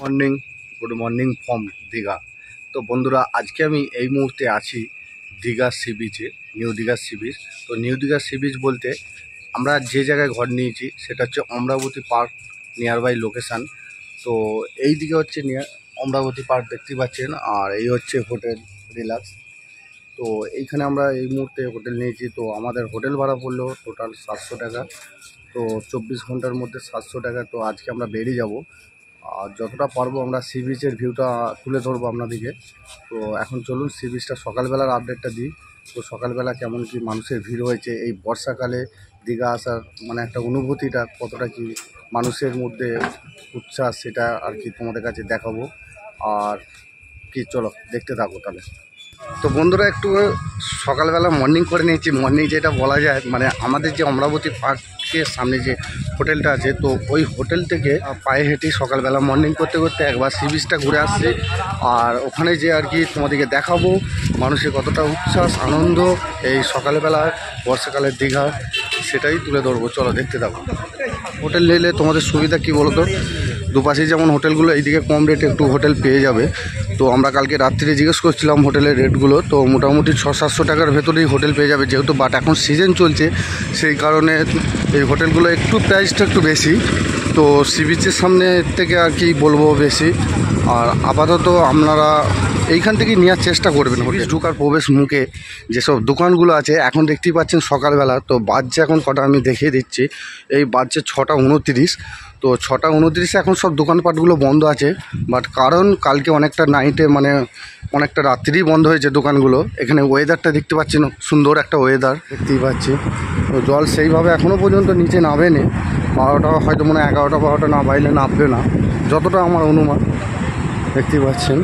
Morning good morning from Digha. তো বন্ধুরা, আজকে আমি এই মুহূর্তে আছি দীঘা সি বিচে, নিউ দীঘা সি বিচ। তো নিউ দীঘা সি বিচ বলতে আমরা যে জায়গায় ঘর নিয়েছি সেটা হচ্ছে Amaravati park nearby location. তো এই দিকে হচ্ছে অমরাবতী পার্ক দেখতে পাচ্ছেন, আর এই হচ্ছে হোটেল রিল্যাক্স। তো এইখানে আমরা এই মুহূর্তে হোটেল নিয়েছি। তো আমাদের হোটেল ভাড়া পড়লো টোটাল 700 টাকা। তো 24 ঘন্টার মধ্যে 700 টাকা। তো আজকে আমরা বেরিয়ে যাব, আর যতটা পারবো আমরা সি বিচের ভিউটা তুলে ধরবো আপনাদেরকে। তো এখন চলুন সি বিচটা সকালবেলার আপডেটটা দিই। তো সকালবেলা কেমন কি মানুষের ভিড় হয়েছে, এই বর্ষাকালে দীঘা আসার মানে একটা অনুভূতিটা কতটা কি মানুষের মধ্যে উচ্ছ্বাস, সেটা আর কি তোমাদের কাছে দেখাবো। আর কি চলো দেখতে থাকো তাহলে। তো বন্ধুরা, একটু সকালবেলা মর্নিং করে নিয়েছি। মর্নিং যেটা বলা যায়, মানে আমাদের যে অমরাবতী পার্কের সামনে যে হোটেলটা আছে, তো ওই হোটেল থেকে পায়ে হেঁটে সকালবেলা মর্নিং করতে করতে একবার সি বিচটা ঘুরে আসছি। আর ওখানে যে আর কি তোমাদেরকে দেখাবো মানুষের কতটা উচ্ছ্বাস আনন্দ এই সকালবেলা বর্ষাকালের দীঘা, সেটাই তুলে ধরবো। চলো দেখতে থাকো। হোটেল নিলে তোমাদের সুবিধা কি বলো তো, দুপাশে যেমন হোটেলগুলো, এইদিকে কম রেটে একটু হোটেল পেয়ে যাবে। তো আমরা কালকে রাত্রিরে জিজ্ঞেস করছিলাম হোটেলের রেটগুলো, তো মোটামুটি 600-700 টাকার ভেতরেই হোটেল পেয়ে যাবে। যেহেতু বাট এখন সিজন চলছে, সেই কারণে এই হোটেলগুলো একটু প্রাইসটা একটু বেশি। তো সি বিচের সামনে থেকে আর কি বলবো বেশি। আর আপাতত আপনারা এইখান থেকেই নেওয়ার চেষ্টা করবেন। হোটেল ঢুকার প্রবেশ মুখে যেসব দোকানগুলো আছে, এখন দেখতেই পাচ্ছেন সকালবেলা। তো বাজছে এখন কটা আমি দেখিয়ে দিচ্ছি, এই বাজছে 6:29। তো 6:29 এখন সব দোকানপাটগুলো বন্ধ আছে। বাট কারণ কালকে অনেকটা নাইটে মানে অনেকটা রাত্রিই বন্ধ হয়েছে দোকানগুলো। এখানে ওয়েদারটা দেখতে পাচ্ছেন, সুন্দর একটা ওয়েদার দেখতেই পাচ্ছি। তো জল সেইভাবে এখনও পর্যন্ত নিচে নামেনি। 12টা হয়তো মনে হয় 11টা-12টা না বাইলে নামবে না, যতটা আমার অনুমান। দেখতেই পাচ্ছেন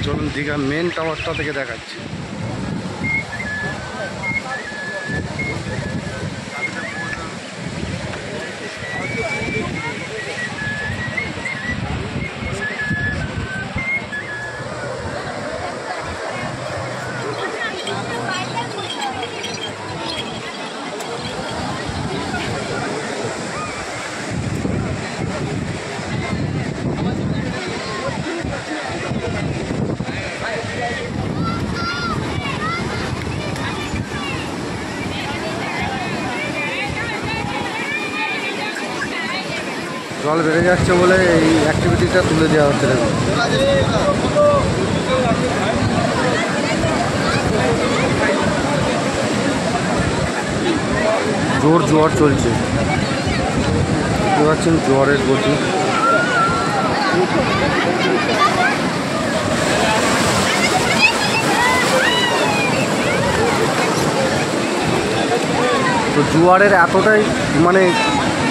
চলুন দীঘা মেন টাওয়ারটা থেকে দেখাচ্ছি। জল বেড়ে যাচ্ছে বলে এই অ্যাক্টিভিটিটা তুলে দেওয়া হচ্ছে। জোর জোয়ার চলছে, বুঝতে পারছেন জোয়ারের গতি। তো জোয়ারের এতটাই মানে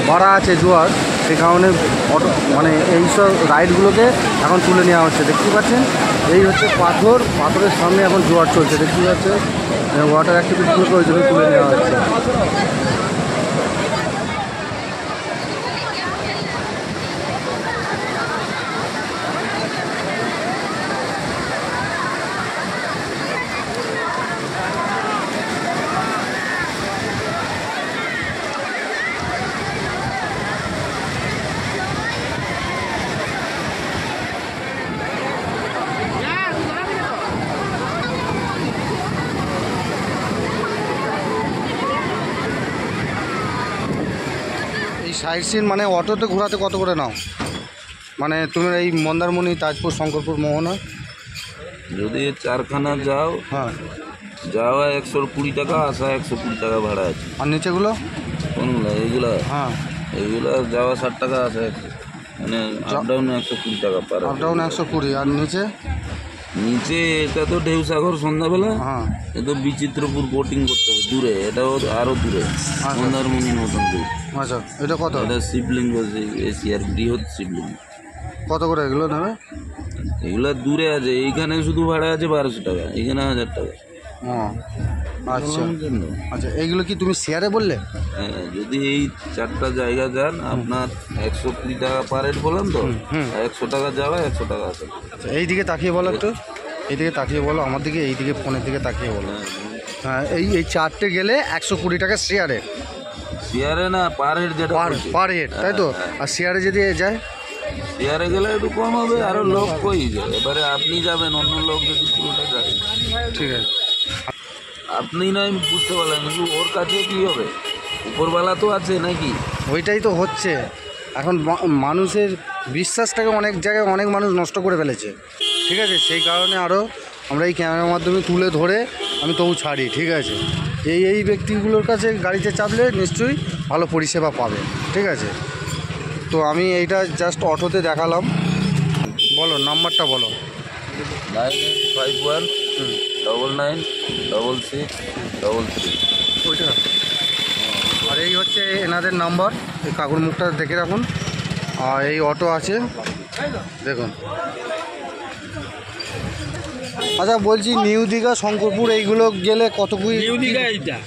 বাড়া আছে জোয়ার, সে কারণে অটো মানে এইসব রাইডগুলোকে এখন তুলে নেওয়া হচ্ছে। দেখতে পাচ্ছেন এই হচ্ছে পাথরের সামনে এখন জোয়ার চলছে। দেখতে পাচ্ছেন ওয়াটার অ্যাক্টিভিটিগুলোকে ওই জন্য তুলে নেওয়া হচ্ছে। সাইড সিন মানে অটোতে ঘোরাতে কত করে নাও? মানে তুমি এই মন্দারমণি, তাজপুর, শঙ্করপুর, মোহনা যদি চারখানা যাও, হ্যাঁ, যাওয়া 120 টাকা, আসা 120 টাকা ভাড়া আছে। আর নিচেগুলো কোনগুলো? এইগুলা? হ্যাঁ, এইগুলা যাওয়া 60 টাকা, আসা মানে আপ ডাউন 120 টাকা পার। Up down 120। আর নিচে নিচে এটা তো ঢেউসাগর সন্ধ্যাবেলা, হ্যাঁ, এটা বিচিত্রপুর বোটিং করতে হবে দূরে, এটাও আরো দূরে, মন্দারমণির মতন দূর। আচ্ছা, এটা কত? এটা শিবলিঙ্গ, এশিয়ার বৃহৎ শিবলিঙ্গ। কত করে এগুলো নেবে? এগুলো দূরে আছে, এইখানে শুধু ভাড়া আছে 1200 টাকা, এখানে 1000 টাকা। ও আচ্ছা চলানোর জন্য। আচ্ছা, এইগুলো কি তুমি শেয়ারে বললে? হ্যাঁ, যদি এই 4টা জায়গা যান আপনার 120 টাকা পার হেড বললাম তো, 100 টাকা যাওয়া 100 টাকা আসে। আচ্ছা, এই দিকে তাকিয়ে বলো একটু, এইদিকে তাকিয়ে বলো, আমার দিকে, এই দিকে ফোনের দিকে তাকিয়ে বলো। হ্যাঁ, এই 4টে গেলে 120 টাকা শেয়ারে, শেয়ারে না পার হেড যেটা পার হেড, তাই তো? আর শেয়ারে যদি যায়, শেয়ারে গেলে একটু কম হবে, আরো লোক কই যায়, এবারে আপনি যাবেন, অন্য লোক যদি পুরোটা যায় ঠিক আছে। আপনি নয় বুঝতে পারলেন, কিন্তু ওর কাছে কি হবে, উপরওয়ালা তো আছে নাকি? ওইটাই তো হচ্ছে এখন, মানুষের বিশ্বাসটাকে অনেক জায়গায় অনেক মানুষ নষ্ট করে ফেলেছে, ঠিক আছে? সেই কারণে আরও আমরা এই ক্যামেরার মাধ্যমে তুলে ধরে আমি তবু ছাড়ি, ঠিক আছে? এই ব্যক্তিগুলোর কাছে গাড়িতে চাপলে নিশ্চয়ই ভালো পরিষেবা পাবে, ঠিক আছে? তো আমি এইটা জাস্ট অটোতে দেখালাম। বলো নাম্বারটা বলো। 9851 996633। ওইটা, আর এই হচ্ছে এনাদের নাম্বার, এই কাকুর মুখটা দেখে রাখুন। আর এই অটো আছে দেখুন। আচ্ছা বলছি, নিউ দীঘা, শঙ্করপুর এইগুলো গেলে কত কুই? নিউ দীঘা এইটা,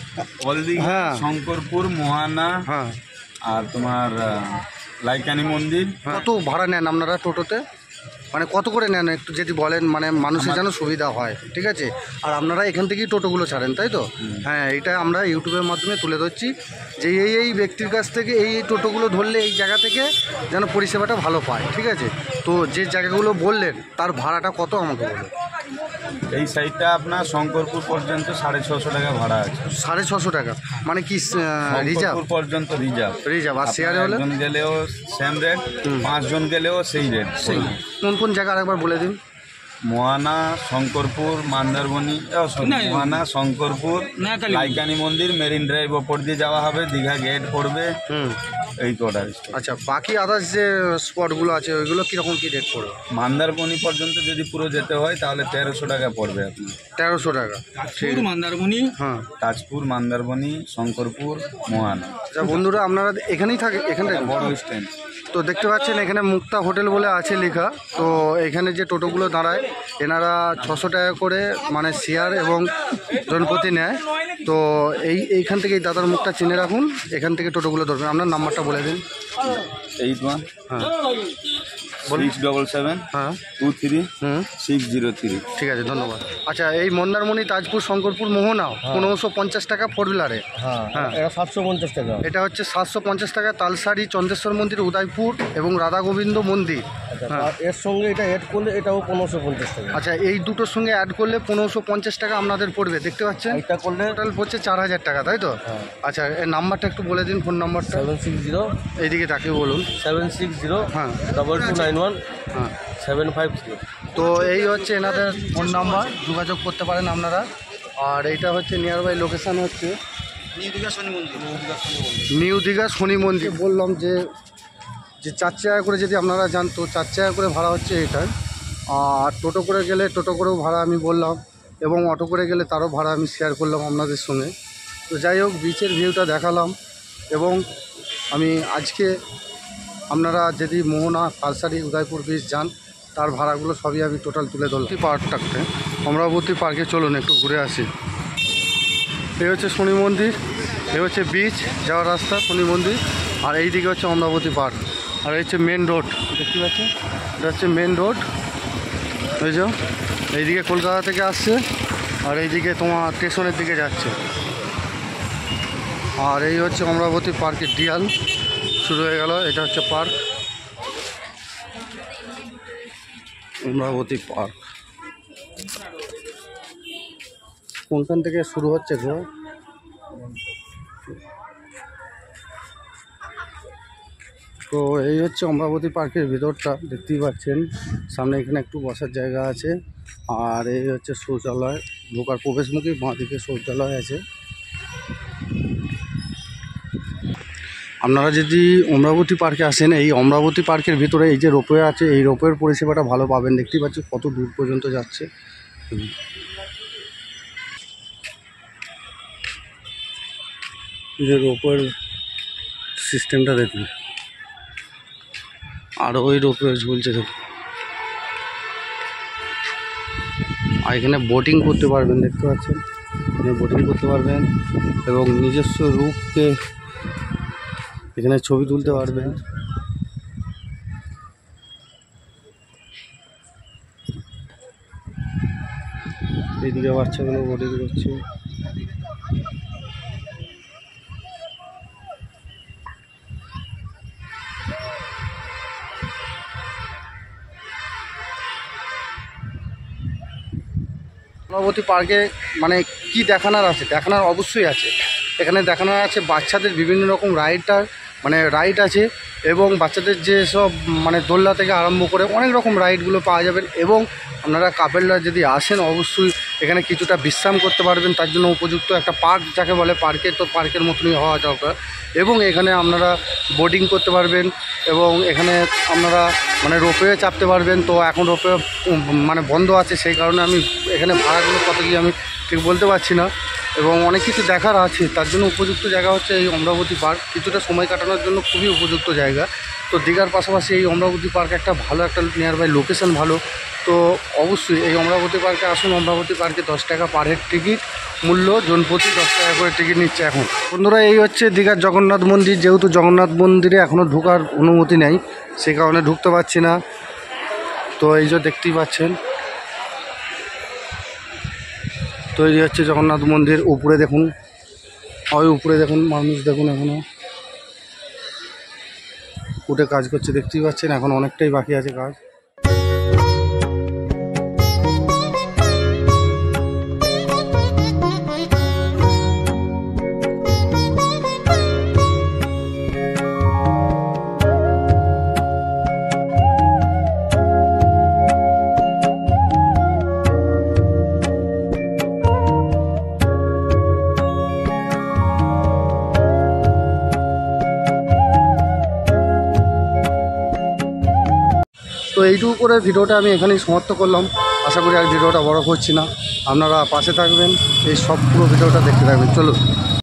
ওল্ড দীঘা, হ্যাঁ। শঙ্করপুর, মোহানা, হ্যাঁ, আর তোমার লাইকানি মন্দির। কত ভাড়া নেন আপনারা টোটোতে? মানে কত করে নেন একটু যদি বলেন, মানে মানুষের যেন সুবিধা হয়, ঠিক আছে? আর আপনারা এখান থেকেই টোটোগুলো ছাড়েন, তাই তো? হ্যাঁ, এটা আমরা ইউটিউবের মাধ্যমে তুলে ধরছি যে এই ব্যক্তির কাছ থেকে এই টোটোগুলো ধরলে এই জায়গা থেকে যেন পরিষেবাটা ভালো পায়, ঠিক আছে? তো যে জায়গাগুলো বললেন তার ভাড়াটা কত আমাকে বলুন। এই সাইডটা আপনার শঙ্করপুর পর্যন্ত 650 টাকা ভাড়া আছে। 650 টাকা মানে কি রিজার্ভ? শঙ্করপুর পর্যন্ত রিজার্ভ। রিজার্ভ। আর শেয়ারে হলে একজন গেলেও সেম রেট, 5 জন গেলেও সেই রেট। সেই কোন কোন জায়গা আরেকবার বলে দিন। মোহানা, শঙ্করপুর, মন্দারমণি, মোহানা, শঙ্করপুর, লাইকানি মন্দির, মেরিন ড্রাইভ ওপর দিয়ে যাওয়া হবে, দীঘা গেট পড়বে, এই কটা। আচ্ছা, বাকি আদার্স যে স্পটগুলো আছে ওইগুলো কীরকম কী রেট পড়বে? মন্দারমণি পর্যন্ত যদি পুরো যেতে হয় তাহলে 1300 টাকা পড়বে আপনার। 1300 টাকা। তাজপুর, মন্দারমণি, হ্যাঁ, তাজপুর, মন্দারমণি, শঙ্করপুর, মোহানা। আচ্ছা বন্ধুরা, আপনারা এখানেই থাকে? এখান থেকে বড় স্ট্যান্ড তো দেখতে পাচ্ছেন এখানে মুক্তা হোটেল বলে আছে লেখা। তো এখানে যে টোটোগুলো দাঁড়ায় এনারা 600 টাকা করে মানে শেয়ার এবং জনপ্রতি নেয়। তো এইখান থেকে এই দাদার মুখটা চিনে রাখুন, এখান থেকে টোটোগুলো ধরবেন। আপনার নাম্বারটা বলে দিন। 81 হ্যাঁ 677 হ্যাঁ 23 603। ঠিক আছে, ধন্যবাদ। আচ্ছা, এই মন্দারমণি, তাজপুর, শঙ্করপুর, মোহনা 1550 টাকা ফোর হুইলারে। হ্যাঁ, এটা 750 টাকা। এটা হচ্ছে 750 টাকা। তালসারি, চন্দ্রেশ্বর মন্দির, উদয়পুর এবং রাধা গোবিন্দ মন্দির। আর এর সঙ্গে এটা অ্যাড করলে এটাও 1550 টাকা। আচ্ছা, এই দুটোর সঙ্গে অ্যাড করলে 1550 টাকা আপনাদের পড়বে, দেখতে পাচ্ছেন? এটা করলে টোটাল পড়ছে 4000 টাকা, তাই তো? আচ্ছা, এর নাম্বারটা একটু বলে দিন, ফোন নাম্বারটা। 760 এইদিকে তাকে বলুন। 760 হ্যাঁ 2291 হ্যাঁ 753। তো এই হচ্ছে এনাদের ফোন নাম্বার, যোগাযোগ করতে পারেন আপনারা। আর এইটা হচ্ছে নিয়ার বাই লোকেশান হচ্ছে নিউ দীঘা শনি মন্দির। বললাম যে 4 টাকা করে যদি আপনারা যান তো 4 টাকা করে ভাড়া হচ্ছে এইটার। আর টোটো করে গেলে টোটো করেও ভাড়া আমি বললাম, এবং অটো করে গেলে তারও ভাড়া আমি শেয়ার করলাম আপনাদের সঙ্গে। তো যাই হোক, বিচের ভিউটা দেখালাম। এবং আমি আজকে আপনারা যদি মোহনা, তালসারি, উদয়পুর বিচ যান তার ভাড়াগুলো সবই আমি টোটাল তুলে ধরলাম। পার্কটাতে অমরাবতী পার্কে চলুন একটু ঘুরে আসি। এই হচ্ছে শনি মন্দির, এই হচ্ছে বিচ যাওয়ার রাস্তা, শনি মন্দির। আর এই দিকে হচ্ছে অমরাবতী পার্ক। আর এই হচ্ছে মেন রোড, দেখতে পাচ্ছেন? এটা হচ্ছে মেন রোড। এই যে এইদিকে কলকাতা থেকে আসছে, আর এইদিকে তোমার স্টেশনের দিকে যাচ্ছে। আর এই হচ্ছে অমরাবতী পার্কের ডিয়াল শুরু হয়ে গেল। এটা হচ্ছে পার্ক, অমরাবতী পার্ক। কোনখান থেকে শুরু হচ্ছে গো? তো এই হচ্ছে অমরাবতী পার্কের ভিতরটা, দেখতেই পাচ্ছেন। সামনে এখানে একটু বসার জায়গা আছে। আর এই হচ্ছে শৌচালয়, ঢোকার প্রবেশমুখী বাঁ দিকে শৌচালয় আছে। আপনারা যদি অমরাবতী পার্কে আসেন, এই অমরাবতী পার্কের ভিতরে এই যে রোপওয়ে আছে, এই রোপওয়ের পরিষেবাটা ভালো পাবেন। দেখতেই পাচ্ছেন কত দূর পর্যন্ত যাচ্ছে। এই যে রোপওয়ের সিস্টেমটা দেখুন, আর ওই রোপওয়ে ঝুলছে দেখুন। আর এখানে বোটিং করতে পারবেন, দেখতে পাচ্ছেন এখানে বোটিং করতে পারবেন এবং নিজস্ব রূপকে এখানে ছবি তুলতে পারবেন। এইদিকে বাচ্চাগুলো বোটিং করছে। অমরাবতী পার্কে মানে কি দেখানোর আছে? দেখানোর অবশ্যই আছে। এখানে দেখানোর আছে বাচ্চাদের বিভিন্ন রকম রাইড আছে এবং বাচ্চাদের যে সব মানে দোলনা থেকে আরম্ভ করে অনেক রকম রাইডগুলো পাওয়া যাবেন। এবং আপনারা কাপেলরা যদি আসেন অবশ্যই এখানে কিছুটা বিশ্রাম করতে পারবেন, তার জন্য উপযুক্ত একটা পার্ক যাকে বলে, পার্কের মতনই হওয়া দরকার। এবং এখানে আপনারা বোটিং করতে পারবেন এবং এখানে আপনারা মানে রোপওয়ে চাপতে পারবেন। তো এখন রোপওয়ে মানে বন্ধ আছে, সেই কারণে আমি এখানে ভাড়াগুলো কত কি আমি ঠিক বলতে পারছি না। এবং অনেক কিছু দেখার আছে, তার জন্য উপযুক্ত জায়গা হচ্ছে এই অমরাবতী পার্ক। কিছুটা সময় কাটানোর জন্য খুবই উপযুক্ত জায়গা। তো দীঘার পাশাপাশি এই অমরাবতী পার্ক একটা ভালো একটা নিয়ার বাই লোকেশন ভালো। তো অবশ্যই এই অমরাবতী পার্কে আসুন। অমরাবতী পার্কে 10 টাকা পার হেড টিকিট মূল্য, জনপ্রতি 10 টাকা করে টিকিট নিচ্ছে এখন। বন্ধুরা এই হচ্ছে দীঘার জগন্নাথ মন্দির। যেহেতু জগন্নাথ মন্দিরে এখনও ঢোকার অনুমতি নেই, সেই কারণে ঢুকতে পারছি না। তো এই যে দেখতেই পাচ্ছেন, তো এই হচ্ছে জগন্নাথ মন্দির। উপরে দেখুন, ওই উপরে দেখুন মানুষ দেখুন এখনও উঠে কাজ করছে, দেখতেই পাচ্ছেন। এখন অনেকটাই বাকি আছে কাজ। তো এইটুকু করে ভিডিওটা আমি এখানেই সমাপ্ত করলাম। আশা করি আর ভিডিওটা বড় করছি না। আপনারা পাশে থাকবেন, এই সব পুরো ভিডিওটা দেখতে থাকবেন। চলো।